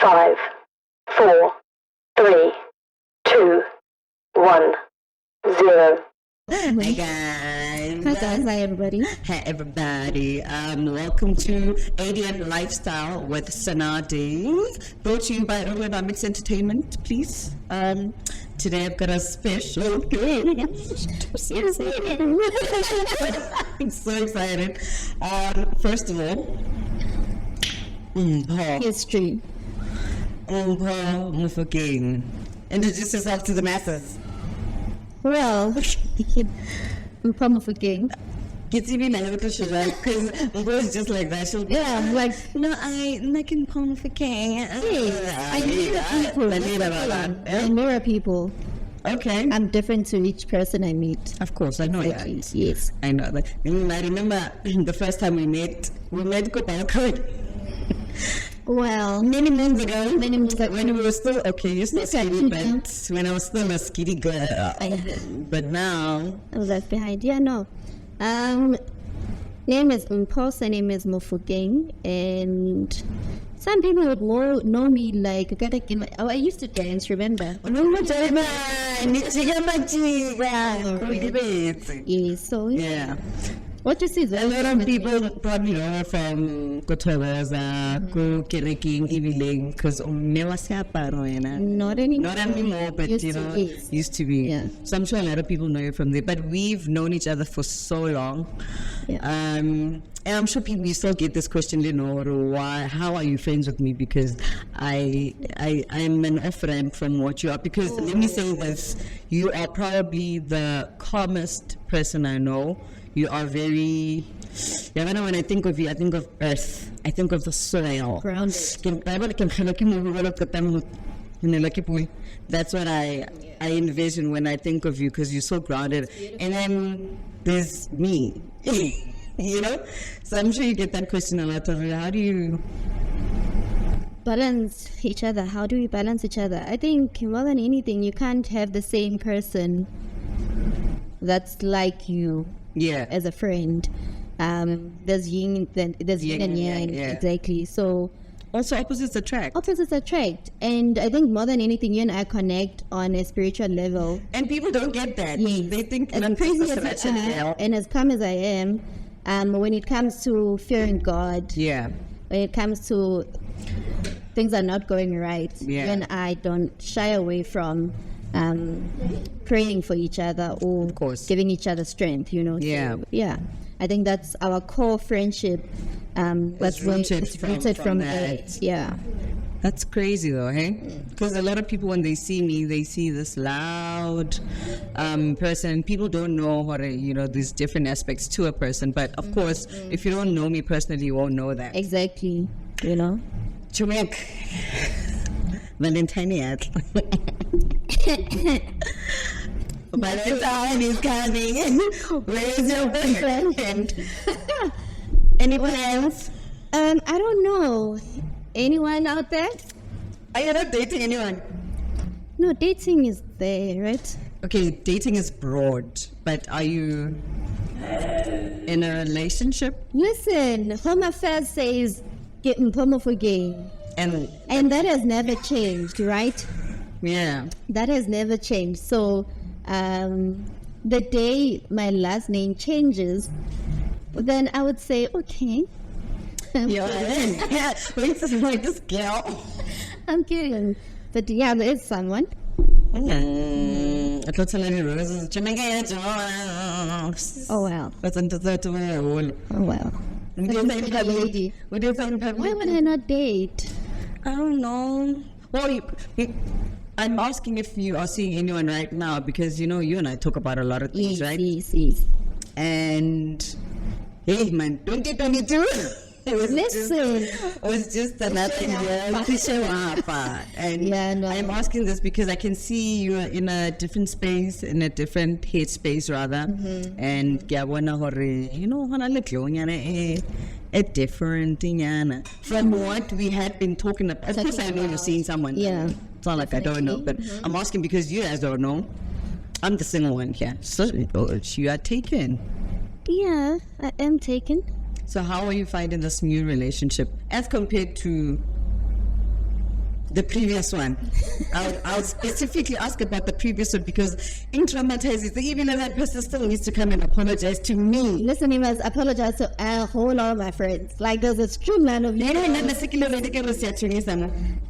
5, 4, 3, 2, 1, 0. Hi guys. Hi guys, hi everybody. Hi everybody. Welcome to ADN Lifestyle with Sanadi. Brought to you by Ergonomics Entertainment, please. Today I've got a special guest. I'm so excited. First of all, History. Mufokeng. Introduce yourself to the masses. Well, I'm from Mufokeng. Get to be like little sugar because Mbo is just like that. She'll be Yeah, I'm like, I can come for king. I mirror people. Okay. I'm different to each person I meet. Of course, I know Exactly. that. Yes. I know that. I remember the first time we met good. Well, Many months ago, many months ago. when we were still, okay, you're still skinny, but when I was still a skinny girl. But now, I was left behind. Yeah, no. Name is Mpho, name is Mufokeng, and some people would more know me like I used to dance, remember? Yes, so yeah. what you see A lot of people probably know from Kotobaza, Kereking, Eviling, because not anymore. not anymore, but Used you to, know, yes. used to be. Yeah. So I'm sure a lot of people know you from there, but we've known each other for so long. Yeah. And I'm sure people you still get this question, why? How are you friends with me? Because I'm an off-ramp from what you are. Because let me say this: you are probably the calmest person I know. You are very. When I think of you, I think of earth. I think of the soil. Grounded. That's what I envision when I think of you, because you're so grounded. And then there's me, you know. So I'm sure you get that question a lot. How do you balance each other? How do we balance each other? I think more than anything, you can't have the same person that's like you Yeah. as a friend. There's yin and yang, yeah. exactly. So Also, opposites attract. opposites attract, and I think more than anything, you and I connect on a spiritual level. And people don't get that. Yes. They think As crazy as I am, and as calm as I am, when it comes to fearing God, Yeah. when it comes to things are not going right, Yeah. you and I don't shy away from praying for each other or Of course. giving each other strength, you know. Yeah. So, yeah. I think that's our core friendship. That's rooted rooted from from that. it. Yeah. That's crazy though, hey? Because a lot of people, when they see me, they see this loud person. People don't know what there's different aspects to a person. But of course, if you don't know me personally, you won't know that. Exactly. You know. Chumek. Valentine. Valentine is coming. Where's your boyfriend? Any plans? I don't know. Anyone out there? Are you not dating anyone? No, dating is there, right? Okay, dating is broad, but are you in a relationship? Listen, Home Affairs says get Mpomo for game. And that has never changed, right? Yeah. That has never changed. So the day my last name changes, then I would say, okay. Yeah. Wait, this is like this girl. I'm kidding. But yeah, there is someone. I thought telling you roses. Oh well. That's into that way. Oh well. What do you think, lady. What do you think, Why would I not date? I don't know. Well, I'm asking if you are seeing anyone right now, because you and I talk about a lot of things, right? Yes. And hey, man, 2022. Listen. It was just another year to show up. And Yeah, no. I'm asking this because I can see you in a different space, in a different headspace rather. And a different thing. From what we had been talking about. Of course, I know you're seeing someone. Yeah. It's not like I don't know, but I'm asking because you guys don't know. I'm the single one here. So you are taken. Yeah, I am taken. So how are you finding this new relationship as compared to the previous one. I'll specifically ask about the previous one because in traumatizes, even if that person still needs to come and apologize to me. Listen, he must apologize to a whole lot of my friends. Like, there's a strong line of I'm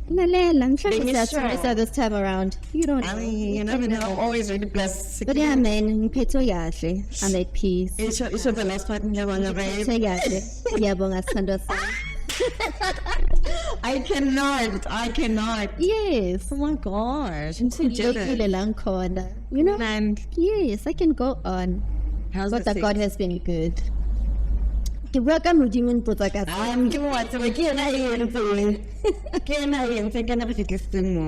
Nalela, this time around. You don't know. you never know. I'm always ready to bless. But yeah, man, ngiphethe yahle. I'm at peace. It's the last part, babe. Ngiphethe yahle. Ngiyabonga sithandwa sami. I cannot. Yes. Oh my gosh, I'm so jealous. Ngilokile la ngikhona. You know? And Yes, I can go on. how's But the that God sex? has been good. Ke bua ka Modimo mpotsa ka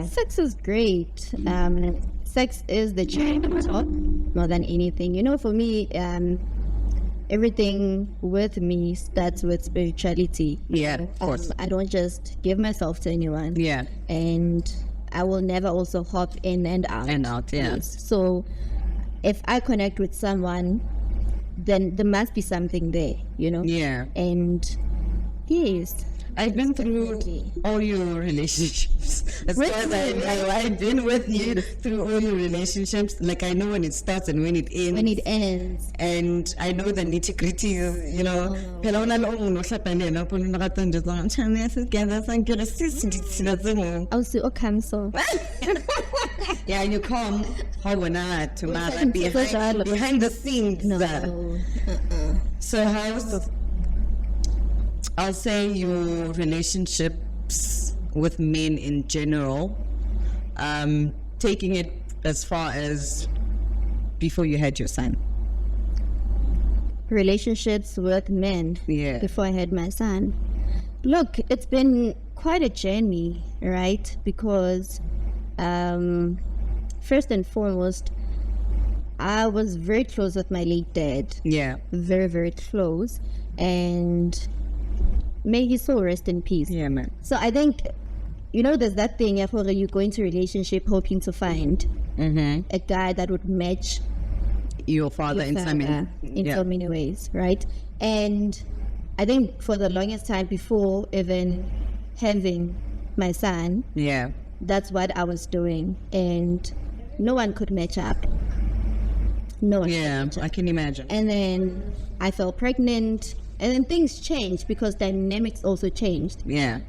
sex is great. Sex is the cherry on top more than anything. You know, for me, everything with me starts with spirituality. Yeah, of course. I don't just give myself to anyone. Yeah. And I will never also hop in and out. And out, yeah. Yes. So if I connect with someone, then there must be something there, you know? Yeah. And yes. I've been through all your relationships. As far as I've been with you through all your relationships. Like, I know when it starts and when it ends. When it ends. And I know the nitty-gritty, you know. I'll see cancel. Yeah, and you come behind the scenes. No. So how's I'll say your relationships with men in general, taking it as far as before you had your son. Relationships with men. Yeah. Before I had my son. Look, it's been quite a journey, right? Because first and foremost, I was very close with my late dad. Yeah. Very, very close. And may his soul rest in peace. Yeah, man. So I think, you know, there's that thing where you go into a relationship hoping to find a guy that would match Your father your in some father in so many ways, right? And I think for the longest time before even having my son, Yeah. that's what I was doing. And no one could match up. No one. Yeah, I can imagine. And then I fell pregnant. And then things changed because dynamics also changed. Yeah.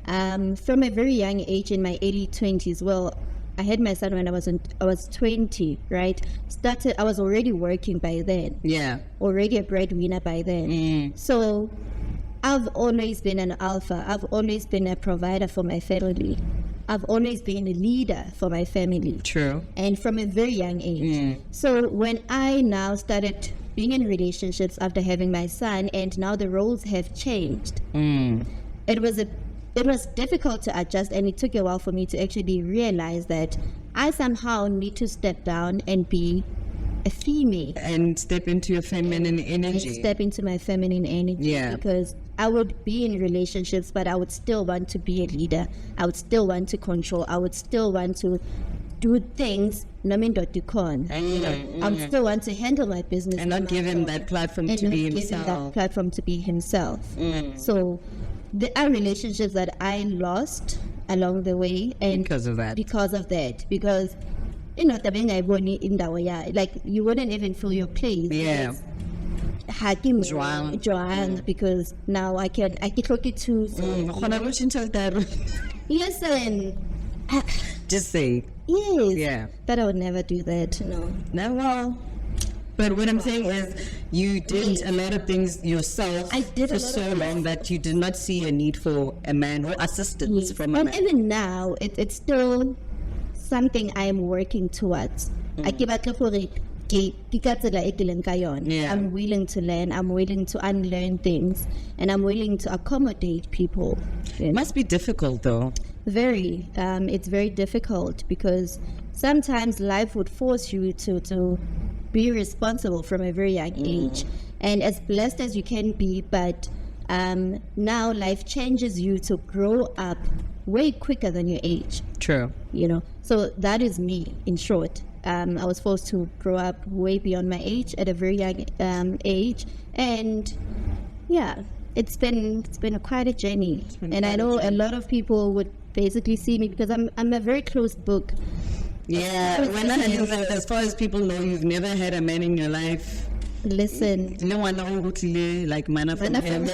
From a very young age, in my early 20s, well, I had my son when I was 20, right? I was already working by then. Yeah. Already a breadwinner by then. So I've always been an alpha. I've always been a provider for my family. I've always been a leader for my family. True. And from a very young age. So when I now started being in relationships after having my son, and now the roles have changed, it was difficult to adjust, and it took a while for me to actually realize that I somehow need to step down and be a female. And step into your feminine And energy. step into my feminine energy. Yeah. Because I would be in relationships, but I would still want to be a leader. I would still want to control. I would still want to do things. I would still want to handle my business. And not give him that platform and to be not give him that himself. platform to be himself. So there are relationships that I lost along the way, and Because of that. because you know, like you wouldn't even feel your place. Yeah. Joanne, because now I can talk it to. Listen, Just say. yes, Yeah. but I would never do that. No. No, well. But what I'm saying is, you did a lot of things yourself I did a for lot so of long that you did not see a need for a man or assistance from a And man. even now, it's still something I am working towards. I keep at Yeah. I'm willing to learn, I'm willing to unlearn things, and I'm willing to accommodate people. It must be difficult though. Very. It's very difficult because sometimes life would force you to be responsible from a very young age. And as blessed as you can be, but now life changes you to grow up way quicker than your age, True. you know. So that is me, in short. I was forced to grow up way beyond my age at a very young age. And yeah, it's been quite a journey. And I know a lot of people would basically see me because I'm a very closed book. Yeah, when as far as people know, you've never had a man in your life. Listen, No one knows like man from heaven.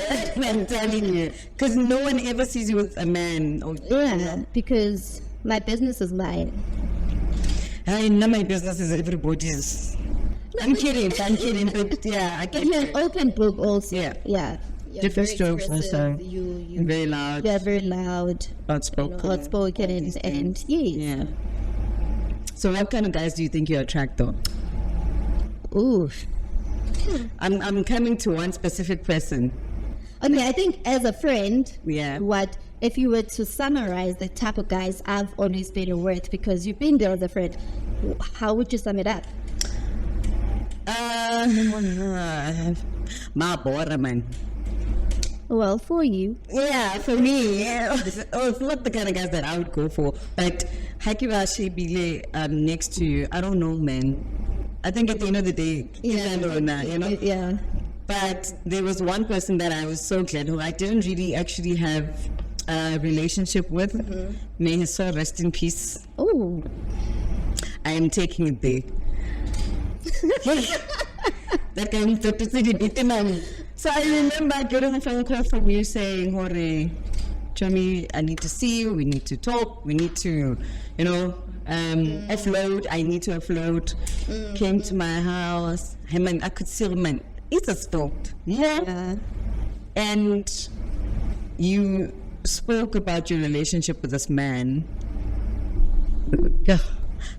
I'm telling you, because no one ever sees you with a man. yeah, because my business is lying. I know my business is everybody's. I'm kidding, but yeah, I But get you're an it. open book also. Yeah. You're Different very strokes expressive. also. You Very loud, you're very loud, outspoken. outspoken, and yes. Yeah. So, what kind of guys do you think you attract, though? Ooh. I'm coming to one specific person. Okay, I think as a friend, Yeah. what if you were to summarize the type of guys I've always been with, because you've been there as a friend, how would you sum it up? My boy, man. Well, for you, Yeah, for me, yeah. Oh, it's not the kind of guys that I would go for. But Hakiba Shebile next to you, I don't know, man. I think at the end of the day, you know. yeah. But there was one person that I was so glad who I didn't really actually have a relationship with. May his soul rest in peace. Oh, I am taking it there. That guy needs to see the man. So I remember getting a phone call from you saying, Hore, Johnny, I need to see you, we need to talk, we need to, offload, I need to offload. Came to my house, him and I could see him, man, it's a stoked. yeah. And you spoke about your relationship with this man. Yeah,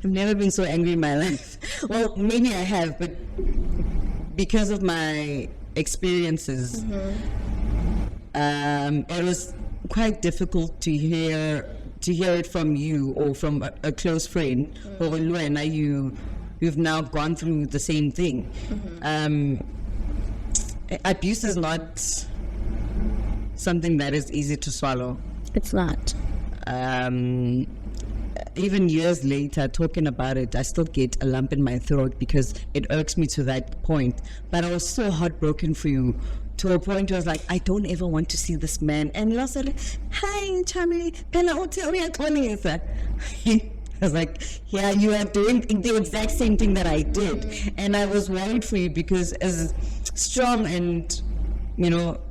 I've never been so angry in my life. Well, maybe I have, but because of my experiences, it was quite difficult to hear it from you or from a close friend. Or Luena, you've now gone through the same thing. Abuse is not something that is easy to swallow. It's not. Even years later, talking about it, I still get a lump in my throat because it irks me to that point. But I was so heartbroken for you, to a point where I was like, I don't ever want to see this man. And I said, hi, Charlie, Pella, tell me I was like, yeah, you are doing the exact same thing that I did. And I was worried for you because as strong and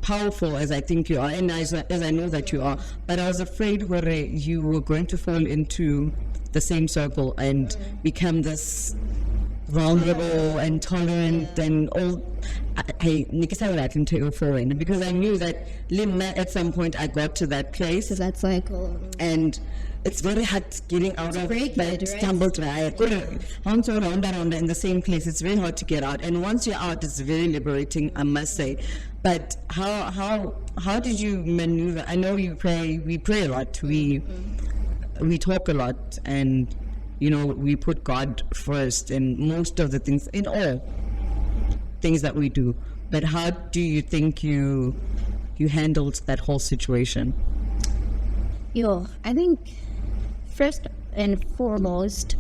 powerful as I think you are, and as I know that you are, but I was afraid where you were going to fall into the same circle and become this vulnerable and tolerant and all. Because I knew that at some point I got to that place, So that cycle. and it's very hard getting out of break that it, right? stumbled ride. Once you're around in the same place, it's very hard to get out. And once you're out, it's very liberating, I must say. But how did you maneuver? I know we pray a lot, we talk a lot, and we put God first in most of the things, in all things that we do. But how do you think you handled that whole situation? I think first and foremost,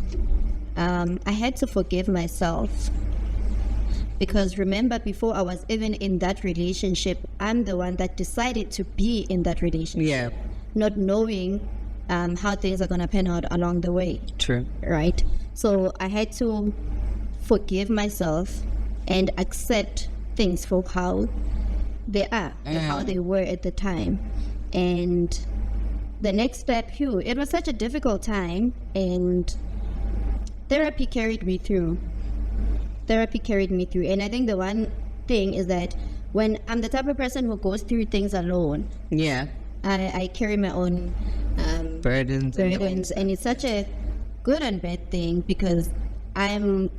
I had to forgive myself. Because remember, before I was even in that relationship, I'm the one that decided to be in that relationship. Yeah, Not knowing how things are going to pan out along the way. true. Right? So I had to forgive myself and accept things for how they are, or how they were at the time. And the next step, it was such a difficult time, and therapy carried me through. And I think the one thing is that when I'm the type of person who goes through things alone, Yeah, I carry my own burdens. burdens, and it's such a good and bad thing because I'm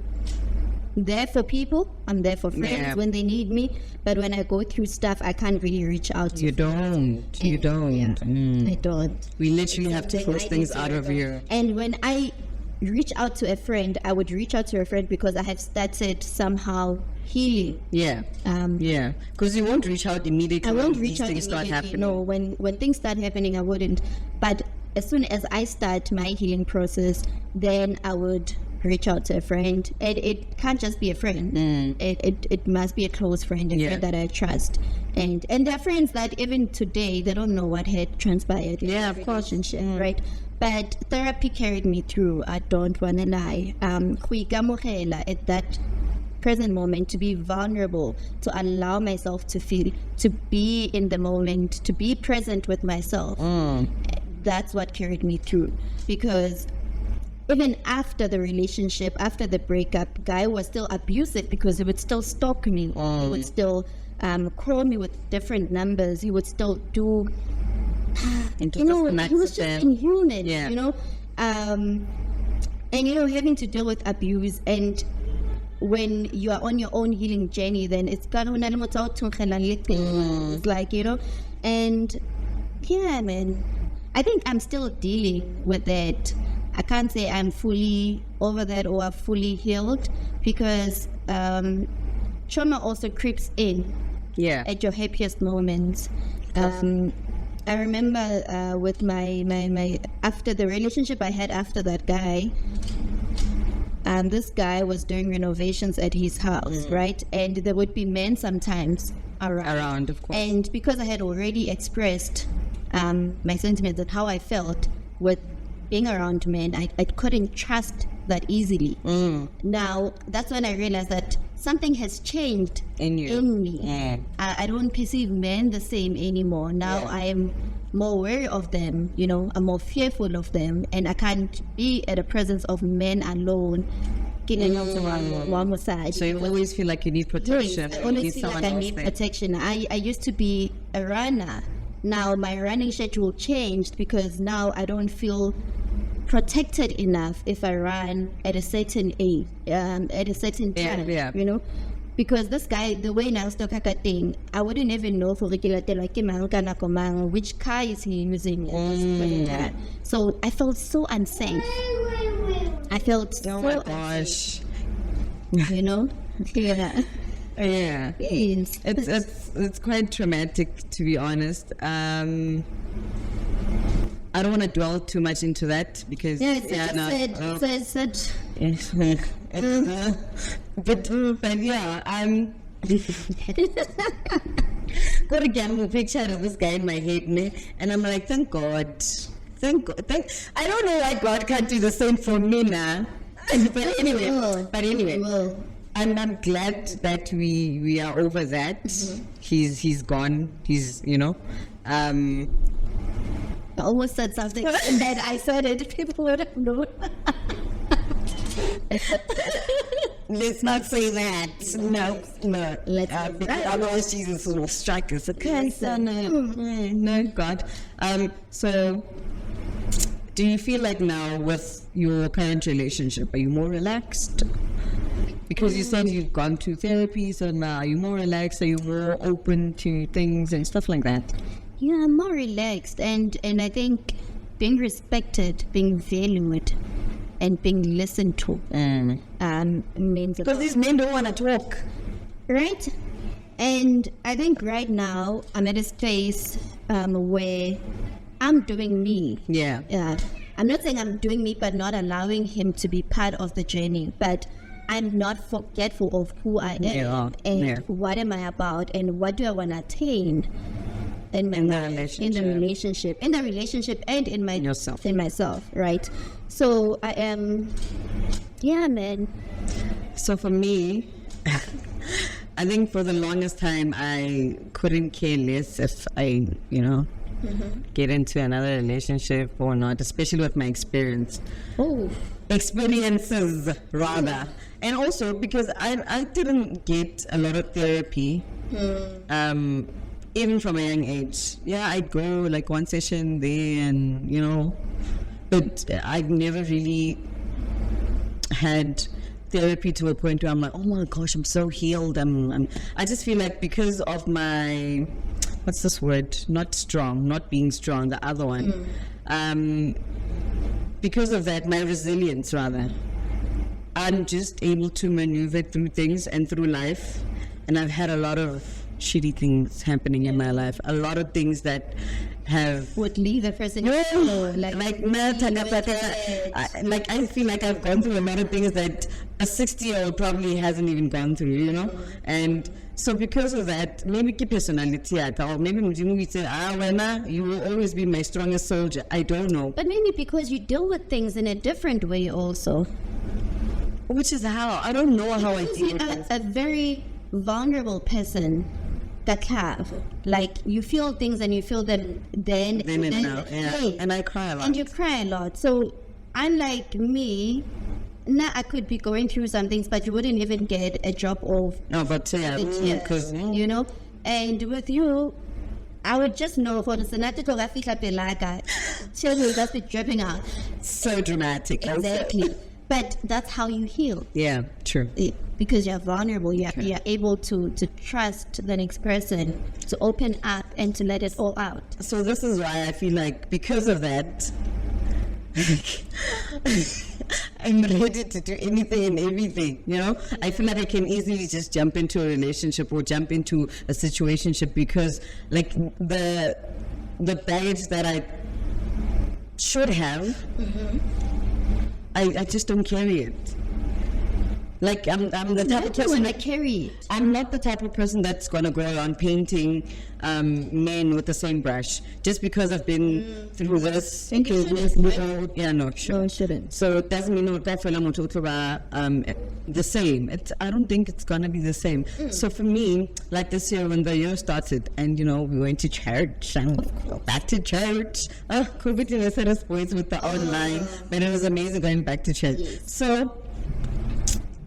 there for people, I'm there for friends Yeah. when they need me, but when I go through stuff, I can't really reach out to You don't. You don't. Yeah, I don't. We literally have to force things out of you. And when I reach out to a friend, I would reach out to a friend because I have started somehow healing. Yeah. Yeah. Because you won't reach out immediately. I won't when reach these out things start immediately. happening. No, when things start happening, I wouldn't. But as soon as I start my healing process, then I would reach out to a friend, and it can't just be a friend. It must be a close friend, a friend that I trust, and there are friends that even today they don't know what had transpired. Yeah, of course. Right? But therapy carried me through. I don't want to lie. At that present moment, to be vulnerable, to allow myself to feel, to be in the moment, to be present with myself. That's what carried me through, because even after the relationship, after the breakup, guy was still abusive because he would still stalk me. He would still call me with different numbers. He would still do, he was just inhuman, and having to deal with abuse. And when you are on your own healing journey, then it's like, and yeah, man, I think I'm still dealing with that. I can't say I'm fully over that or fully healed, because trauma also creeps in at your happiest moments. I remember with my after the relationship I had after that guy, this guy was doing renovations at his house, right? And there would be men sometimes around, of course. And because I had already expressed my sentiments and how I felt with being around men, I couldn't trust that easily. Now, that's when I realized that something has changed in me. I don't perceive men the same anymore. Now I am more aware of them, I'm more fearful of them, and I can't be at the presence of men alone. So you always feel like you need protection. I always feel like I need protection. I used to be a runner. Now my running schedule changed, because now I don't feel protected enough if I run at a certain age, at a certain time, because this guy, the way now thing, I wouldn't even know for which car is he using. So I felt so unsafe. I felt so gosh. Yeah. Yes. It's quite traumatic, to be honest. I don't want to dwell too much into that, because it's sad. But yeah, I'm got a gamble picture of this guy in my head, and I'm like, thank God. I don't know why God can't do the same for me now. But anyway, I'm glad that we are over that. He's gone. He's I almost said something and then I said it. People would have known. Let's not say that. No. Otherwise Jesus will strike us. Okay, so no, God. So, do you feel like now with your current relationship, are you more relaxed? Because you said you've gone to therapy, so now are you more relaxed? Are you more open to things and stuff like that? Yeah, I'm more relaxed, and I think being respected, being valued, and being listened to means because these men don't want to talk, right? And I think right now I'm at a space where I'm doing me. I'm not saying I'm doing me, but not allowing him to be part of the journey. But I'm not forgetful of who I am and what am I about and what do I want to attain. In the relationship, and in myself, right? So I am, man. So for me, I think for the longest time I couldn't care less if I, get into another relationship or not, especially with my experiences rather, and also because I didn't get a lot of therapy. Even from a young age. I'd go like one session there and, but I never really had therapy to a point where I'm like, oh my gosh, I'm so healed. I just feel like because of my, what's this word? Not being strong, the other one. Because of that, my resilience rather, I'm just able to maneuver through things and through life. And I've had a lot of shitty things happening in my life, a lot of things that would leave the person. No, like I feel like I've gone through a lot of things that a 60-year-old probably hasn't even gone through, you know. And so because of that, maybe keep personality at all. Maybe Mujimu say, Wena, you will always be my strongest soldier. I don't know. But maybe because you deal with things in a different way also. Which is how? I don't know how I Because deal you're with a very vulnerable person. That have like you feel things and you feel them then and now. Yeah. Hey, and I cry a lot. and you cry a lot. So unlike me, now I could be going through some things, but you wouldn't even get a drop of No, but yeah, because you know. And with you, I would just know for the Senate tears will just be dripping out. so dramatic. Exactly. But that's how you heal. Yeah, true. Because you're vulnerable, you're able to trust the next person, to open up and to let it all out. So this is why I feel like because of that, I'm ready to do anything and everything, you know? I feel like I can easily just jump into a relationship or jump into a situationship because like the baggage that I should have, I just don't carry it. Like I'm the type of person that carry it. I'm not the type of person that's gonna go around painting men with the same brush just because I've been through this. And you Yeah, no, sure. No, it shouldn't. So it doesn't mean that the same. I don't think it's gonna be the same. So for me, like this year when the year started, and you know we went to church and back to church. COVID didn't set us boys with the online, but it was amazing going back to church. So.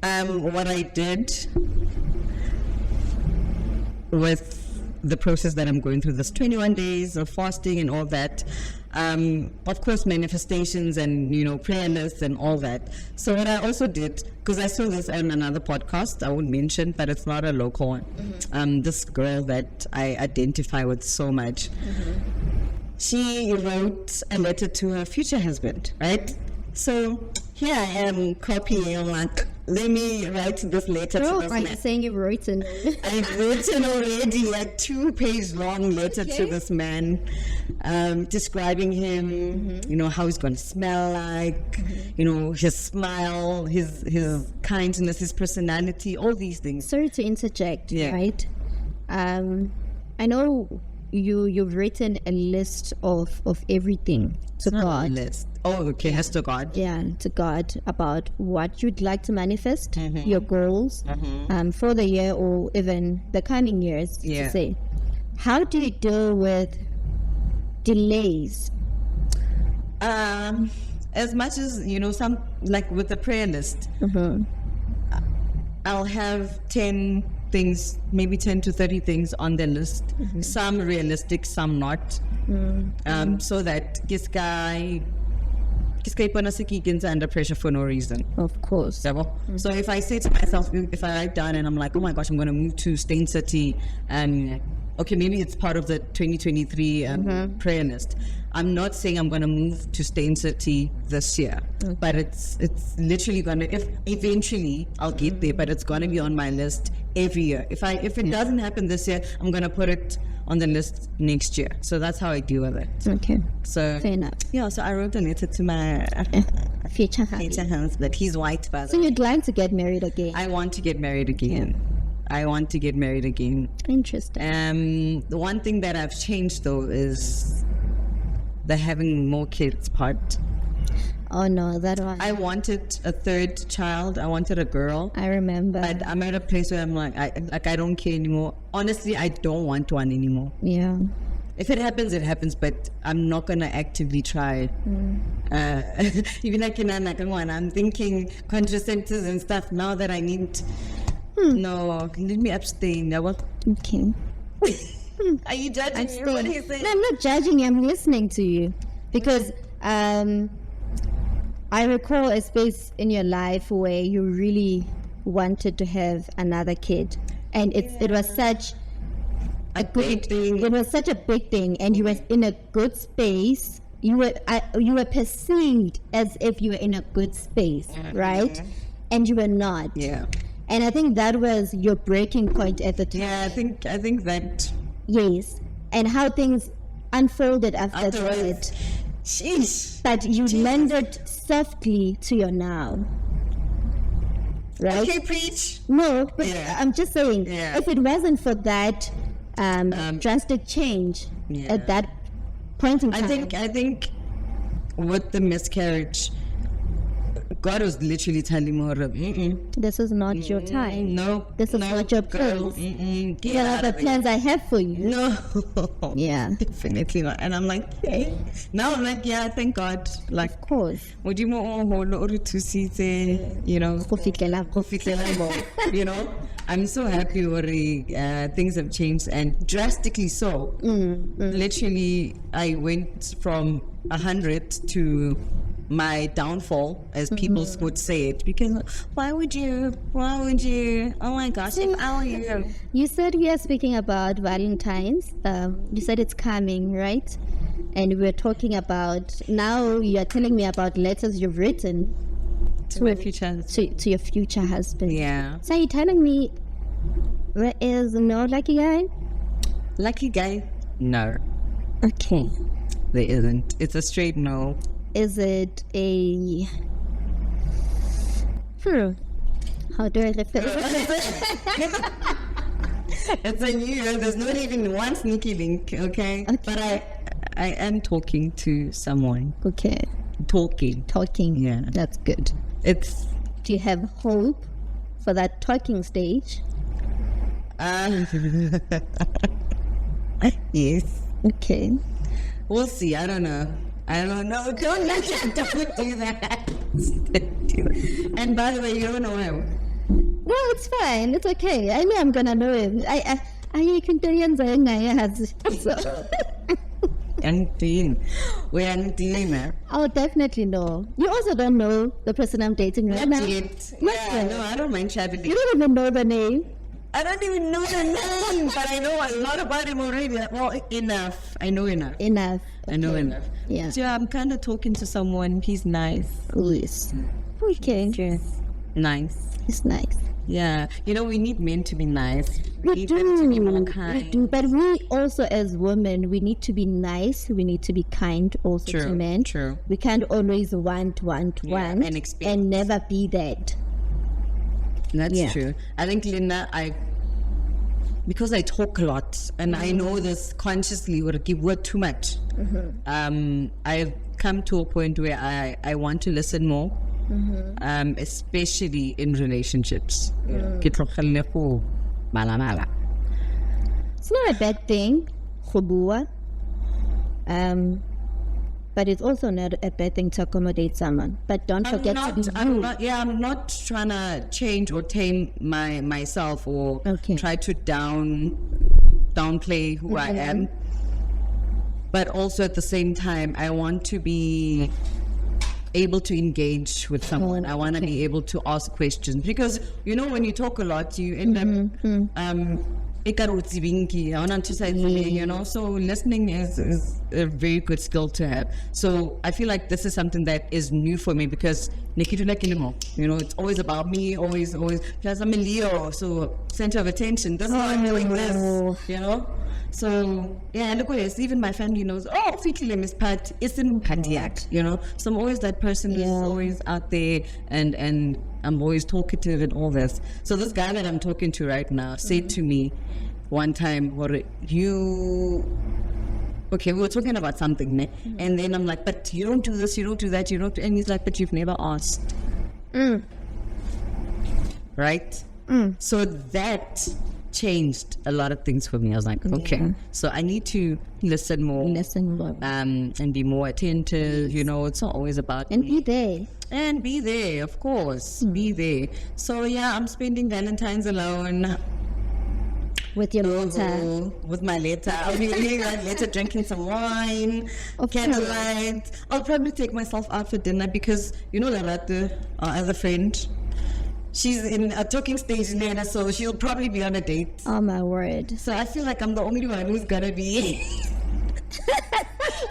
What I did with the process that I'm going through, this 21 days of fasting and all that, of course, manifestations and, you know, prayer lists and all that. So what I also did, because I saw this on another podcast, I won't mention, but it's not a local one. This girl that I identify with so much, she wrote a letter to her future husband, right? So here I am copying, like, let me write this letter to this I'm man. saying you've written. I've written already a 2-page long letter to this man, describing him, you know, how he's going to smell like, you know, his smile, his kindness, his personality, all these things. Sorry to interject, Yeah. right? I know you've written a list of everything to Not a God. list. Oh, okay, has to God. Yeah, to God about what you'd like to manifest, your goals for the year or even the coming years, Yeah. to say. How do you deal with delays? As much as, you know, some, like with the prayer list, I'll have 10 things, maybe 10 to 30 things on the list. Some realistic, some not. So that this guy under pressure for no reason. Of course. So if I say to myself, if I write down and I'm like, oh my gosh, I'm going to move to Stain City, and okay, maybe it's part of the 2023 prayer list. I'm not saying I'm going to move to Stain City this year, but it's literally going to, if eventually I'll get there, but it's going to be on my list every year. If it doesn't happen this year, I'm going to put it on the list next year. So that's how I deal with it. Okay. So Fair enough. yeah, so I wrote a letter to my Future hubby. husband. He's white, by the So way. you'd like to get married again? I want to get married again. Interesting. The one thing that I've changed though is the having more kids part. Oh no, that one. I wanted a third child. I wanted a girl. I remember. But I'm at a place where I'm like, I don't care anymore. Honestly, I don't want one anymore. Yeah. If it happens, it happens, but I'm not going to actively try. Even like I'm thinking contraceptives and stuff now that I need. No, let me abstain. Okay. Are you judging me? What do you say? No, I'm not judging you. I'm listening to you because I recall a space in your life where you really wanted to have another kid, and it was such a big thing. It was such a big thing, and you were in a good space. You were perceived as if you were in a good space, right? And you were not. Yeah. And I think that was your breaking point at the time. Yeah, I think that. Yes. And how things unfolded after Afterwards. that. Sheesh. That you landed softly to your now. Right? Okay, preach. No, but Yeah. I'm just saying, Yeah. if it wasn't for that drastic change Yeah. at that point in time, I think with the miscarriage, God was literally telling me, this is not your time. no, This is no, not your girl, place. get Here are out the of it. plans I have for you. No. Yeah. Definitely not. And I'm like, okay. Now I'm like, yeah, thank God. Like, Of course. would you more to see the, you know, Go fitlela. you know, I'm so happy already. Things have changed and drastically so. Literally, I went from 100 to my downfall, as people would say it, because why would you, oh my gosh, if I were you. You said we are speaking about Valentine's. You said it's coming, right? And we're talking about, now you're telling me about letters you've written To my future. to your future husband. Yeah. So you're telling me there is no lucky guy? Lucky guy? No, Okay. there isn't. It's a straight no. Is it a... How do I refer? It's a new year. There's not even one sneaky link, okay? But I am talking to someone. Okay. Talking. Yeah. That's good. It's Do you have hope for that talking stage? yes. Okay. We'll see. I don't know. Don't do that. And by the way, you don't know him. No, it's fine. It's okay. I know I'm gonna know him. I can tell you so We're doing that. I'll definitely know. You also don't know the person I'm dating right now. Not yet. Yeah, no, I don't mind traveling. You don't even know the name. I don't even know the name, but I know a lot about him already. Well, enough. I know enough. Enough. I know Okay. enough. Yeah. So I'm kind of talking to someone. He's nice. Yes. Okay. Nice. It's nice. Yeah. You know, we need men to be nice. We need them to be more do. kind. We do. But we also, as women, we need to be nice. We need to be kind also to True, men. true. We can't always want, and expect. and never be that. That's Yeah. true. I think, Linda, because I talk a lot and I know this consciously would give word too much. I've come to a point where I want to listen more, especially in relationships. Ke tlogelle go mala. It's not a bad thing, go bua. But it's also not a bad thing to accommodate someone. But don't forget to be you. I'm not trying to change or tame myself or Okay. try to downplay who I am. But also at the same time, I want to be able to engage with someone. I want to be able to ask questions because, you know, when you talk a lot, you end up you know, so listening is a very good skill to have. So I feel like this is something that is new for me because you know, it's always about me, always because I'm a Leo, so center of attention. That's why I'm doing this, you know. So yeah, look at this. Even my family knows. Oh, Fikile Miss Pat isn't Padiak, you know. So I'm always that person who's always out there, and I'm always talkative and all this. So this guy that I'm talking to right now said to me one time, "What you?" Okay, we were talking about something, ne? And then I'm like, "But you don't do this, you don't do that, you don't." And he's like, "But you've never asked." Right? So that changed a lot of things for me. I was like, okay, so I need to listen more, and be more attentive. You know, it's not always about And me. be there. And be there, of course, be there. So yeah, I'm spending Valentine's alone. With your letter. With my letter. I'll be reading that letter, drinking some wine, Of candlelight. I'll probably take myself out for dinner because, you know, Larate, our other friend, she's in a talking stage now, so she'll probably be on a date. Oh my word. So I feel like I'm the only one who's gonna be.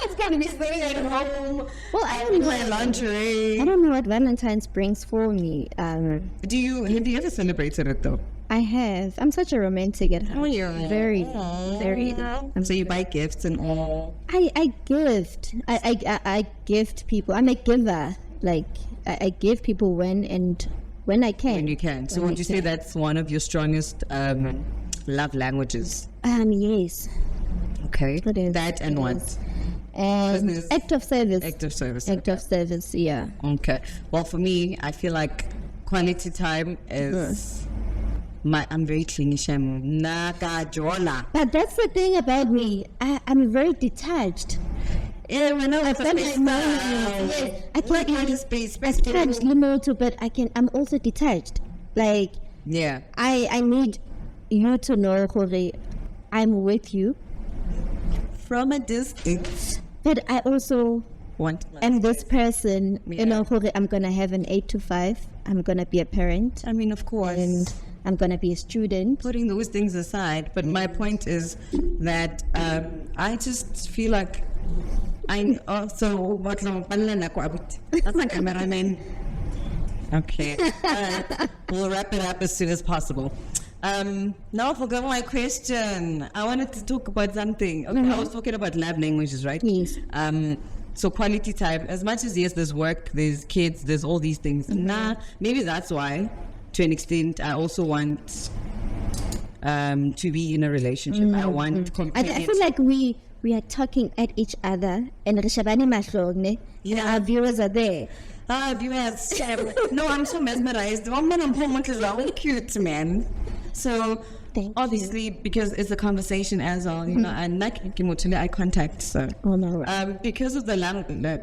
It's gonna be staying at home. Well, I don't know. My lingerie. I don't know what Valentine's brings for me. Have you ever celebrated it though? I have. I'm such a romantic at heart. Oh, yeah. Very, very. So you buy gifts and all. I gift. I gift people. I'm a giver. Like I give people when I can. When you can. So would you say that's one of your strongest love languages? Yes. Okay. It is. That and It what? is. And Business. act of service. Act of service. Act of service. Yeah. Okay. Well, for me, I feel like quality time is. I'm very clingy. Nagajola. But that's the thing about me. I'm very detached. Yeah, when I was Yes, I can't like space. detached too, but I'm also detached. Like Yeah. I need you to know, Jorge, I'm with you, From a distance. but I also am this person. Yeah. You know, Jorge, I'm gonna have an 8 to 5. I'm gonna be a parent, I mean, of course. and I'm gonna be a student. Putting those things aside, but my point is that I just feel like I also what that's my cameraman. Okay, we'll wrap it up as soon as possible. Now I forgot my question. I wanted to talk about something. Okay, I was talking about love languages, right? Yes. So quality time. As much as yes, there's work, there's kids, there's all these things. Maybe that's why, to an extent, I also want to be in a relationship. I want I companionship. feel like we are talking at each other, and Yeah. our viewers are there. Viewers. No, I'm so mesmerized. One man, I'm cute, man. So Thank obviously, because it's a conversation as well, you know, and not eye contact. So Oh no. because of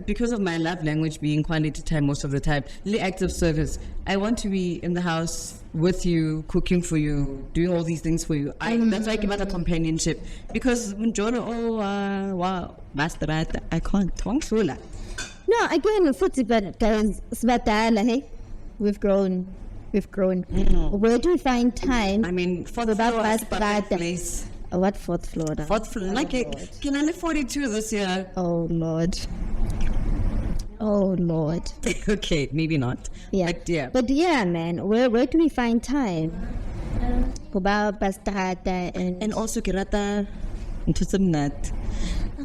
because of my love language being quality time most of the time, the act of service. I want to be in the house with you, cooking for you, doing all these things for you. That's why I give out a companionship. Because when Jonah, wow, master, I can't. No, again, but guys, hey, we've grown. Where do we find time? I mean, fourth Without floor is us, a perfect place. What fourth floor? Fourth floor. Like, can I live 42 this year? Oh Lord. Oh Lord. Okay, maybe not. Yeah. But yeah, man, where do we find time? And also, kirata into some nut.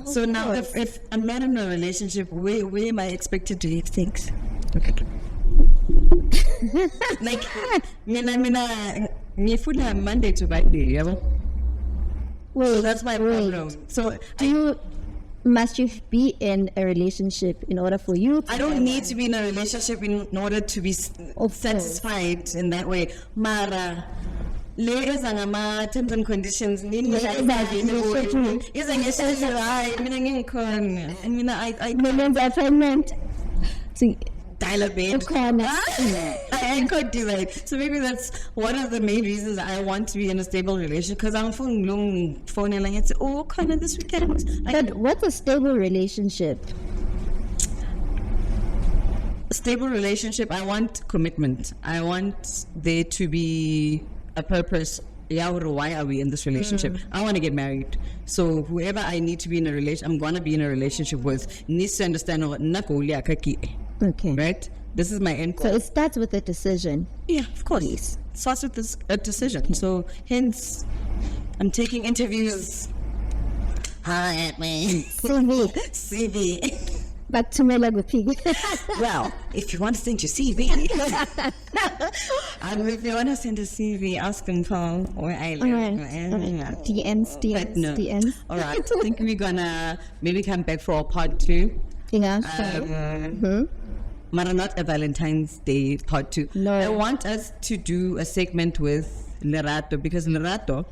So now, if I'm not in a relationship, where am I expected to eat things? Okay. Like, me food Monday to Friday, you know? So that's my problem. So must you be in a relationship in order for you to I don't need to be in a relationship in order to be satisfied in that way. Mara, ladies and terms and conditions. I dial a bed. I could do that. So maybe that's one of the main reasons I want to be in a stable relationship, because I'm phone and it's kind of this weekend. But what's a stable relationship? Stable relationship, I want commitment. I want there to be a purpose. Why are we in this relationship? I want to get married. So whoever I need to be in a relationship, I'm going to be in a relationship with, needs to understand Okay. right? This is my end goal. So it starts with a decision. Yeah, of course. It starts with a decision. So hence, I'm taking interviews. Hi, Edwin. CV. Back to Melagopig. Well, if you want to send your CV, if you want to send a CV, ask them for where I live. Alright. DMs. All right. I think we're gonna maybe come back for part 2. Yeah, sure. But not a Valentine's Day part 2. No. I want us to do a segment with Lerato, because Lerato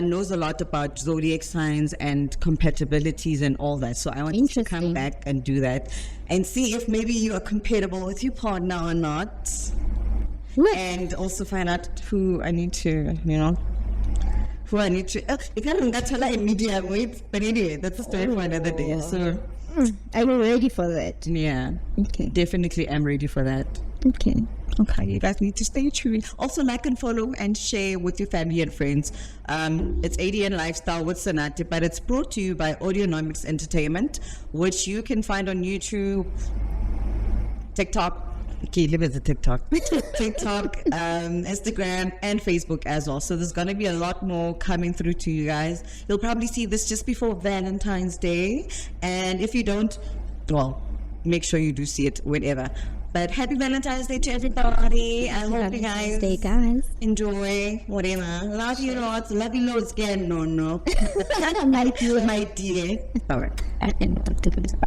knows a lot about zodiac signs and compatibilities and all that. So I want us to come back and do that and see if maybe you are compatible with your partner or not. What? And also find out who I need to, who I need to. That's all I media wait. But anyway, that's a story for another day. So I'm ready for that. yeah, Okay. definitely I'm ready for that. Okay. Okay, you guys need to stay tuned. Also, like and follow and share with your family and friends. It's ADN Lifestyle with Sonati, but it's brought to you by Audionomics Entertainment, which you can find on YouTube, TikTok, Okay, live as a TikTok. TikTok, Instagram, and Facebook as well. So there's going to be a lot more coming through to you guys. You'll probably see this just before Valentine's Day. And if you don't, well, make sure you do see it whenever. But happy Valentine's Day to everybody. I hope you guys Stay, guys. enjoy whatever. Love you lots. Love you loads again. No. My dear. My dear. All right.